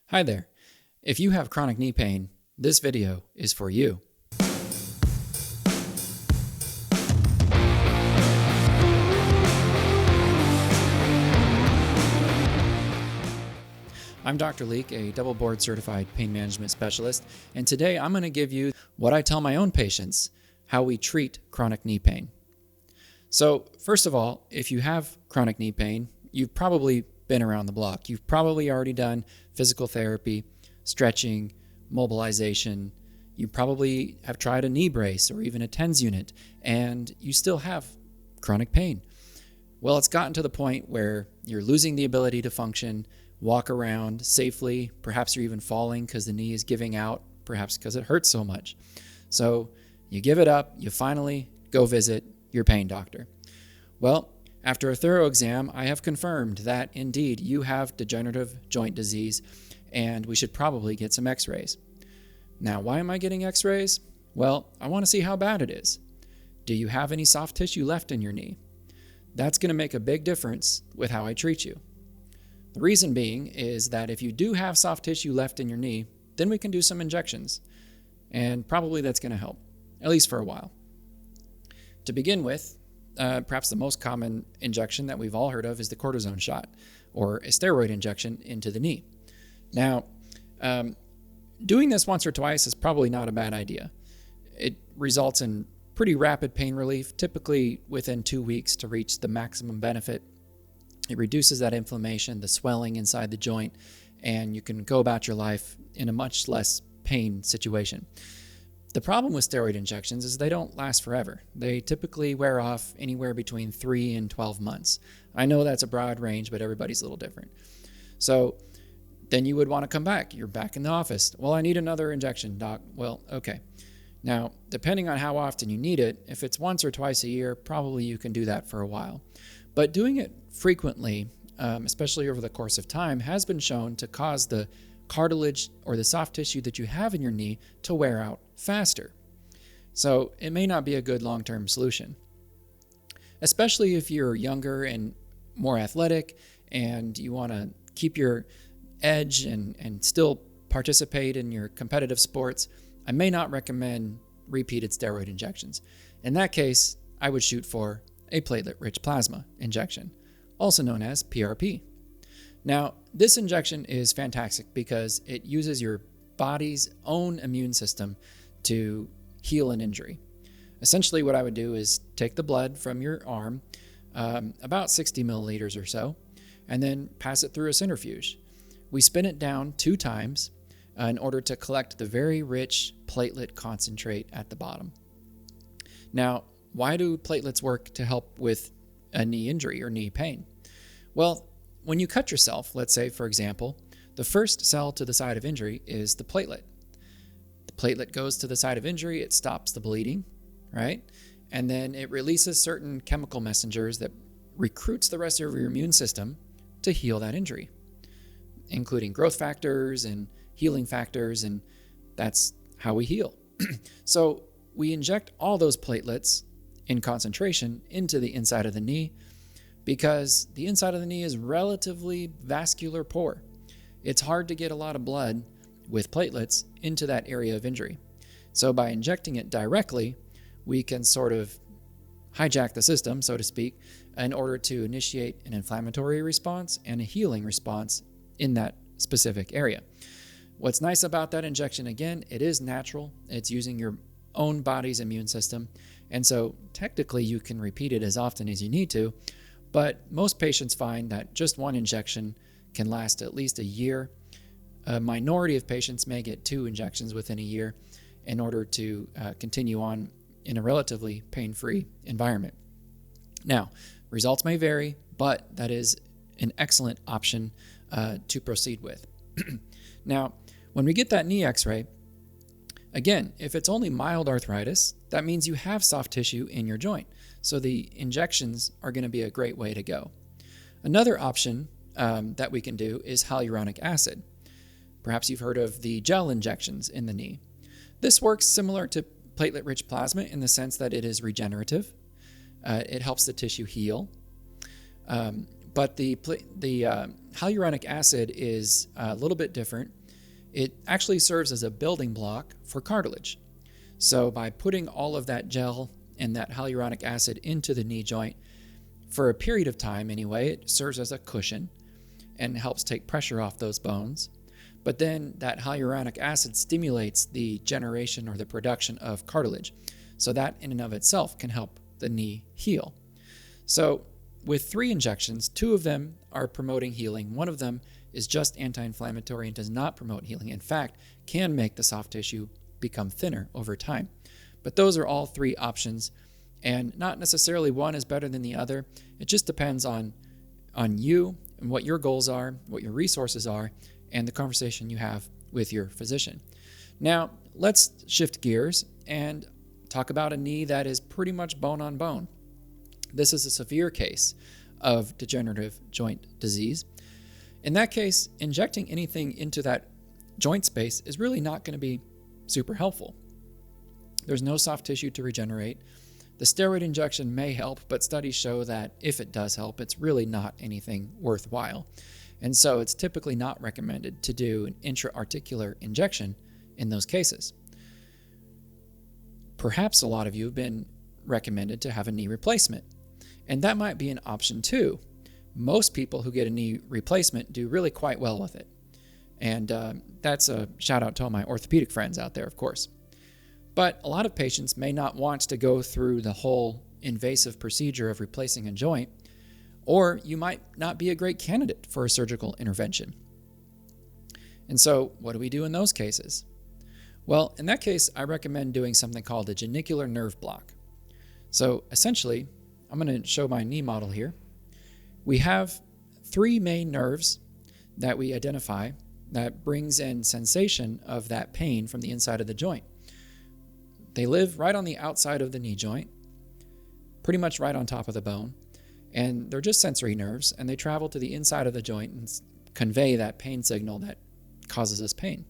Hi there. If you have chronic knee pain, this video is for you. I'm Dr. Leake, a double board certified pain management specialist, and today I'm going to give you what I tell my own patients, how we treat chronic knee pain. So first of all, if you have chronic knee pain, you've probably been around the block. You've probably already done physical therapy, stretching, mobilization. You probably have tried a knee brace or even a TENS unit, and you still have chronic pain. Well, it's gotten to the point where you're losing the ability to function, walk around safely. Perhaps you're even falling because the knee is giving out, perhaps because it hurts so much. So you give it up, you finally go visit your pain doctor. Well, after a thorough exam, I have confirmed that indeed you have degenerative joint disease, and we should probably get some x-rays. Now, why am I getting x-rays? Well, I want to see how bad it is. Do you have any soft tissue left in your knee? That's going to make a big difference with how I treat you. The reason being is that if you do have soft tissue left in your knee, then we can do some injections, and probably that's going to help, at least for a while. To begin with, perhaps the most common injection that we've all heard of is the cortisone shot, or a steroid injection into the knee. Now, doing this once or twice is probably not a bad idea. It results in pretty rapid pain relief, typically within 2 weeks to reach the maximum benefit. It reduces that inflammation, the swelling inside the joint, and you can go about your life in a much less pain situation. The problem with steroid injections is they don't last forever. They typically wear off anywhere between 3 and 12 months. I know that's a broad range, but everybody's a little different. So then you would want to come back. You're back in the office. Well, I need another injection, doc. Well, okay. Now, depending on how often you need it, if it's once or twice a year, probably you can do that for a while. But doing it frequently, especially over the course of time, has been shown to cause the cartilage or the soft tissue that you have in your knee to wear out faster. So it may not be a good long-term solution, especially if you're younger and more athletic and you want to keep your edge and still participate in your competitive sports. I may not recommend repeated steroid injections. In that case, I would shoot for a platelet-rich plasma injection, also known as PRP. Now, this injection is fantastic because it uses your body's own immune system to heal an injury. Essentially, what I would do is take the blood from your arm, about 60 milliliters or so, and then pass it through a centrifuge. We spin it down 2 times in order to collect the very rich platelet concentrate at the bottom. Now, why do platelets work to help with a knee injury or knee pain? Well, when you cut yourself, let's say, for example, the first cell to the site of injury is the platelet. The platelet goes to the site of injury, it stops the bleeding, right? And then it releases certain chemical messengers that recruits the rest of your immune system to heal that injury, including growth factors and healing factors, and that's how we heal. So we inject all those platelets in concentration into the inside of the knee because the inside of the knee is relatively vascular poor. It's hard to get a lot of blood with platelets into that area of injury. So by injecting it directly, we can sort of hijack the system, so to speak, in order to initiate an inflammatory response and a healing response in that specific area. What's nice about that injection, again, it is natural. It's using your own body's immune system. And so technically you can repeat it as often as you need to, but most patients find that just one injection can last at least a year. A minority of patients may get 2 injections within a year in order to continue on in a relatively pain-free environment. Now, results may vary, but that is an excellent option to proceed with. Now, when we get that knee x-ray, again, if it's only mild arthritis, that means you have soft tissue in your joint. So the injections are going to be a great way to go. Another option that we can do is hyaluronic acid. Perhaps you've heard of the gel injections in the knee. This works similar to platelet-rich plasma in the sense that it is regenerative. It helps the tissue heal. But the hyaluronic acid is a little bit different. It actually serves as a building block for cartilage. So by putting all of that gel and that hyaluronic acid into the knee joint, for a period of time anyway, it serves as a cushion and helps take pressure off those bones. But then that hyaluronic acid stimulates the generation or the production of cartilage. So that in and of itself can help the knee heal. So with 3 injections, 2 of them are promoting healing. 1 of them is just anti-inflammatory and does not promote healing. In fact, can make the soft tissue become thinner over time. But those are all 3 options, and not necessarily one is better than the other. It just depends on you and what your goals are, what your resources are, and the conversation you have with your physician. Now, let's shift gears and talk about a knee that is pretty much bone on bone. This is a severe case of degenerative joint disease. In that case, injecting anything into that joint space is really not going to be super helpful. There's no soft tissue to regenerate. The steroid injection may help, but studies show that if it does help, it's really not anything worthwhile. And so it's typically not recommended to do an intra-articular injection in those cases. Perhaps a lot of you have been recommended to have a knee replacement, and that might be an option too. Most people who get a knee replacement do really quite well with it. And that's a shout out to all my orthopedic friends out there, of course. But a lot of patients may not want to go through the whole invasive procedure of replacing a joint, or you might not be a great candidate for a surgical intervention. And so what do we do in those cases? Well, in that case, I recommend doing something called a genicular nerve block. So essentially, I'm going to show my knee model here. We have 3 main nerves that we identify that brings in sensation of that pain from the inside of the joint. They live right on the outside of the knee joint, pretty much right on top of the bone, and they're just sensory nerves, and they travel to the inside of the joint and convey that pain signal that causes us pain.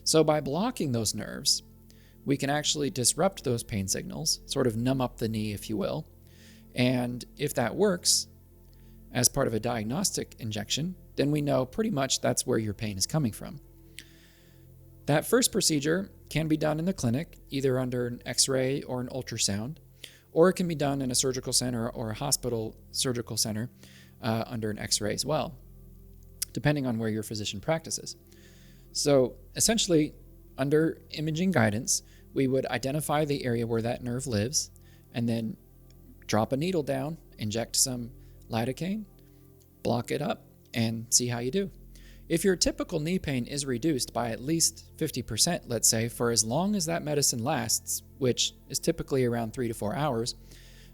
So by blocking those nerves, we can actually disrupt those pain signals, sort of numb up the knee, if you will. And if that works, as part of a diagnostic injection, then we know pretty much that's where your pain is coming from. That first procedure can be done in the clinic, either under an X-ray or an ultrasound, or it can be done in a surgical center or a hospital surgical center under an X-ray as well, depending on where your physician practices. So essentially, under imaging guidance, we would identify the area where that nerve lives and then drop a needle down, inject some lidocaine, block it up, and see how you do. If your typical knee pain is reduced by at least 50%, let's say, for as long as that medicine lasts, which is typically around 3 to 4 hours,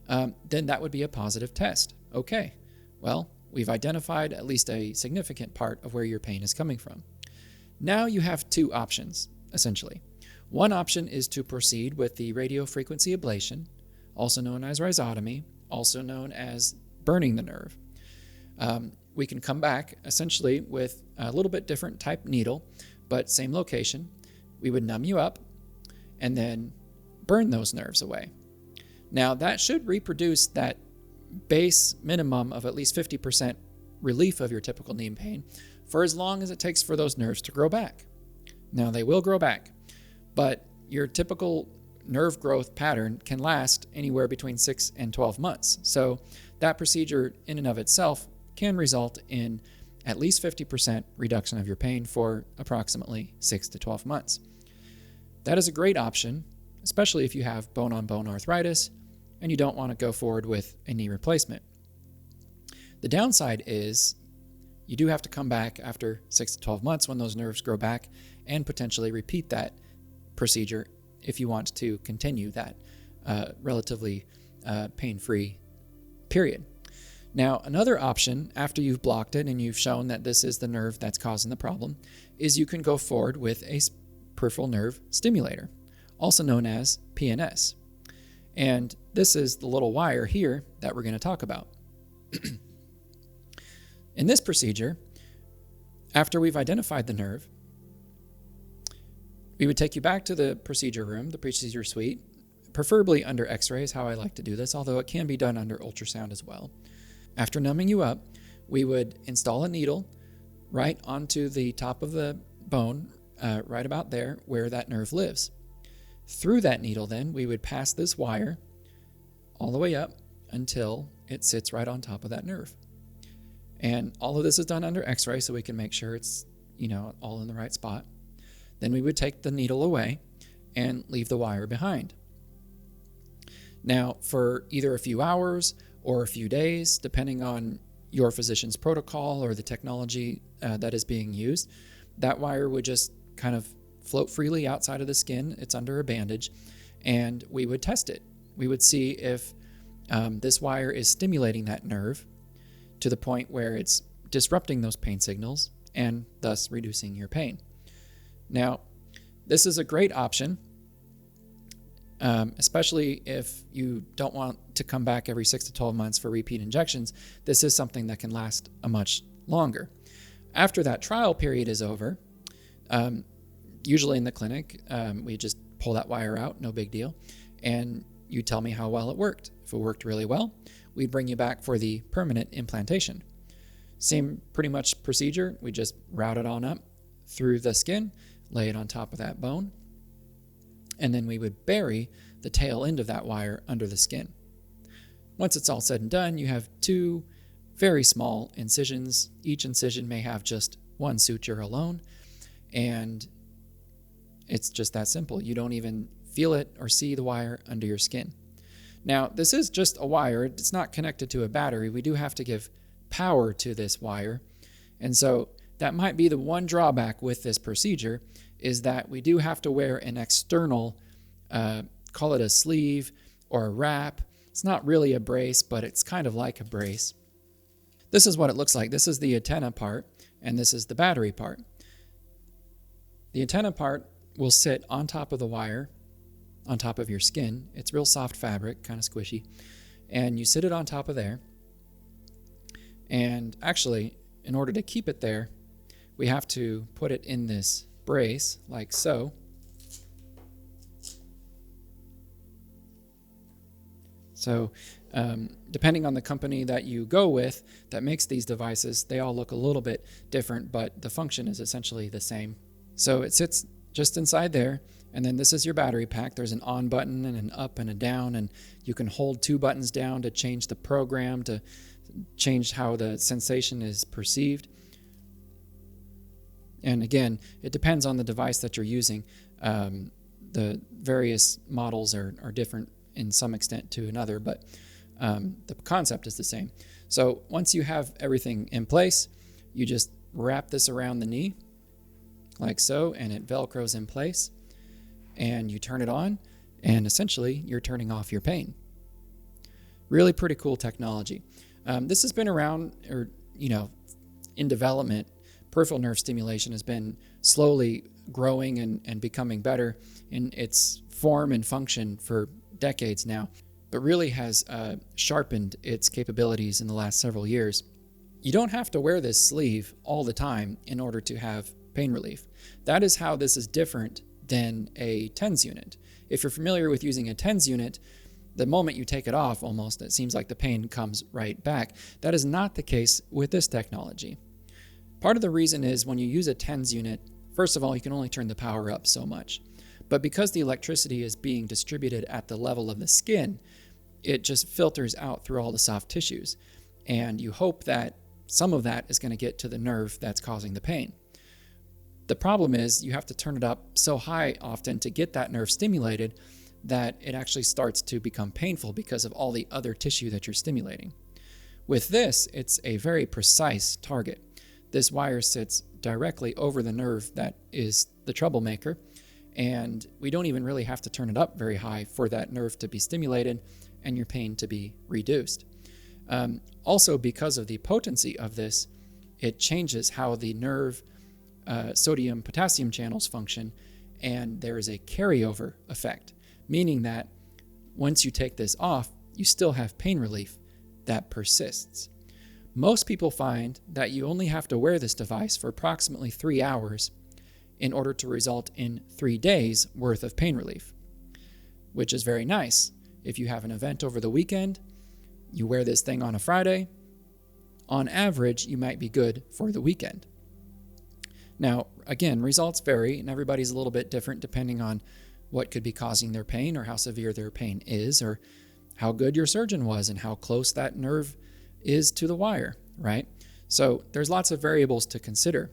then that would be a positive test. Okay, well, we've identified at least a significant part of where your pain is coming from. Now you have 2 options, essentially. One option is to proceed with the radiofrequency ablation, also known as rhizotomy, also known as burning the nerve. We can come back essentially with a little bit different type needle, but same location. We would numb you up and then burn those nerves away. Now that should reproduce that base minimum of at least 50% relief of your typical knee pain for as long as it takes for those nerves to grow back. Now they will grow back, but your typical nerve growth pattern can last anywhere between 6 and 12 months. So that procedure in and of itself can result in at least 50% reduction of your pain for approximately 6 to 12 months. That is a great option, especially if you have bone-on-bone arthritis and you don't want to go forward with a knee replacement. The downside is you do have to come back after 6 to 12 months when those nerves grow back and potentially repeat that procedure if you want to continue that relatively pain-free period. Now, another option after you've blocked it and you've shown that this is the nerve that's causing the problem is you can go forward with a peripheral nerve stimulator, also known as PNS. And this is the little wire here that we're going to talk about. In this procedure, after we've identified the nerve, we would take you back to the procedure room, the procedure suite, preferably under X-ray is how I like to do this, although it can be done under ultrasound as well. After numbing you up, we would install a needle right onto the top of the bone, right about there where that nerve lives. Through that needle, then, we would pass this wire all the way up until it sits right on top of that nerve. And all of this is done under x-ray so we can make sure it's, all in the right spot. Then we would take the needle away and leave the wire behind. Now, for either a few hours or a few days, depending on your physician's protocol or the technology that is being used, that wire would just kind of float freely outside of the skin. It's under a bandage, and we would test it. We would see if this wire is stimulating that nerve to the point where it's disrupting those pain signals and thus reducing your pain. Now, this is a great option, especially if you don't want to come back every 6 to 12 months for repeat injections. This is something that can last a much longer. After that trial period is over, usually in the clinic, we just pull that wire out, no big deal, and you tell me how well it worked. If it worked really well, we'd bring you back for the permanent implantation. Same pretty much procedure. We just route it on up through the skin, lay it on top of that bone, and then we would bury the tail end of that wire under the skin. Once it's all said and done, you have 2 very small incisions. Each incision may have just 1 suture alone, and it's just that simple. You don't even feel it or see the wire under your skin. Now, this is just a wire. It's not connected to a battery. We do have to give power to this wire, and so that might be the one drawback with this procedure, is that we do have to wear an external, call it a sleeve or a wrap. It's not really a brace, but it's kind of like a brace. This is what it looks like. This is the antenna part, and this is the battery part. The antenna part will sit on top of the wire, on top of your skin. It's real soft fabric, kind of squishy, and you sit it on top of there. And actually, in order to keep it there, we have to put it in this brace, like so. So, depending on the company that you go with that makes these devices, they all look a little bit different, but the function is essentially the same. So it sits just inside there, and then this is your battery pack. There's an on button and an up and a down, and you can hold 2 buttons down to change the program, to change how the sensation is perceived. And again, it depends on the device that you're using. The various models are different in some extent to another, but the concept is the same. So once you have everything in place, you just wrap this around the knee like so, and it velcros in place, and you turn it on, and essentially you're turning off your pain. Really pretty cool technology. This has been around, or in development. Peripheral nerve stimulation has been slowly growing and becoming better in its form and function for decades now, but really has sharpened its capabilities in the last several years. You don't have to wear this sleeve all the time in order to have pain relief. That is how this is different than a TENS unit. If you're familiar with using a TENS unit, the moment you take it off, almost, it seems like the pain comes right back. That is not the case with this technology. Part of the reason is when you use a TENS unit, first of all, you can only turn the power up so much. But because the electricity is being distributed at the level of the skin, it just filters out through all the soft tissues. And you hope that some of that is going to get to the nerve that's causing the pain. The problem is you have to turn it up so high often to get that nerve stimulated that it actually starts to become painful because of all the other tissue that you're stimulating. With this, it's a very precise target. This wire sits directly over the nerve that is the troublemaker, and we don't even really have to turn it up very high for that nerve to be stimulated and your pain to be reduced. Also, because of the potency of this, it changes how the nerve sodium-potassium channels function, and there is a carryover effect, meaning that once you take this off, you still have pain relief that persists. Most people find that you only have to wear this device for approximately 3 hours in order to result in 3 days worth of pain relief, which is very nice. If you have an event over the weekend, you wear this thing on a Friday, on average, you might be good for the weekend. Now, again, results vary, and everybody's a little bit different depending on what could be causing their pain or how severe their pain is, or how good your surgeon was and how close that nerve is to the wire, right? So there's lots of variables to consider,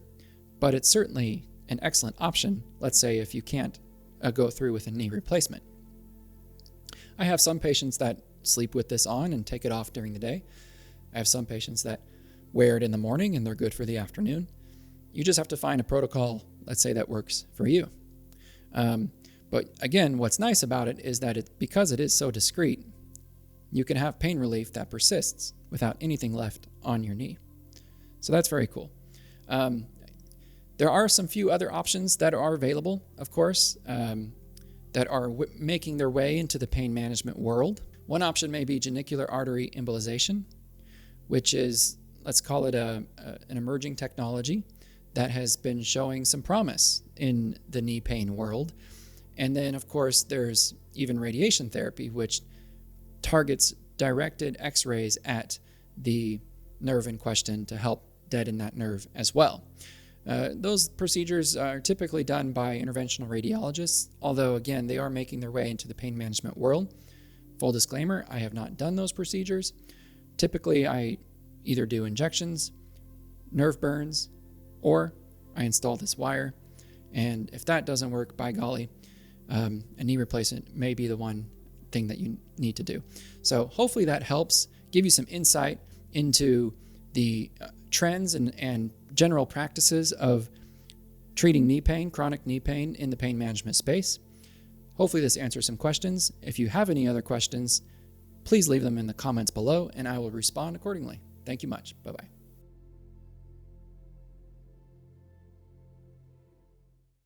but it's certainly an excellent option, let's say if you can't go through with a knee replacement. I have some patients that sleep with this on and take it off during the day. I have some patients that wear it in the morning and they're good for the afternoon. You just have to find a protocol, let's say, that works for you. But again, what's nice about it is that because it is so discreet, you can have pain relief that persists without anything left on your knee. So that's very cool. There are some few other options that are available, of course, that are making their way into the pain management world. One option may be genicular artery embolization, which is, let's call it an emerging technology that has been showing some promise in the knee pain world. And then, of course, there's even radiation therapy, which targets directed X-rays at the nerve in question to help deaden that nerve as well. Those procedures are typically done by interventional radiologists, although, again, they are making their way into the pain management world. Full disclaimer, I have not done those procedures. Typically, I either do injections, nerve burns, or I install this wire. And if that doesn't work, by golly, a knee replacement may be the one thing that you need to do. So hopefully that helps give you some insight into the trends and general practices of treating knee pain, chronic knee pain in the pain management space. Hopefully this answers some questions. If you have any other questions, please leave them in the comments below and I will respond accordingly. Thank you much. Bye-bye.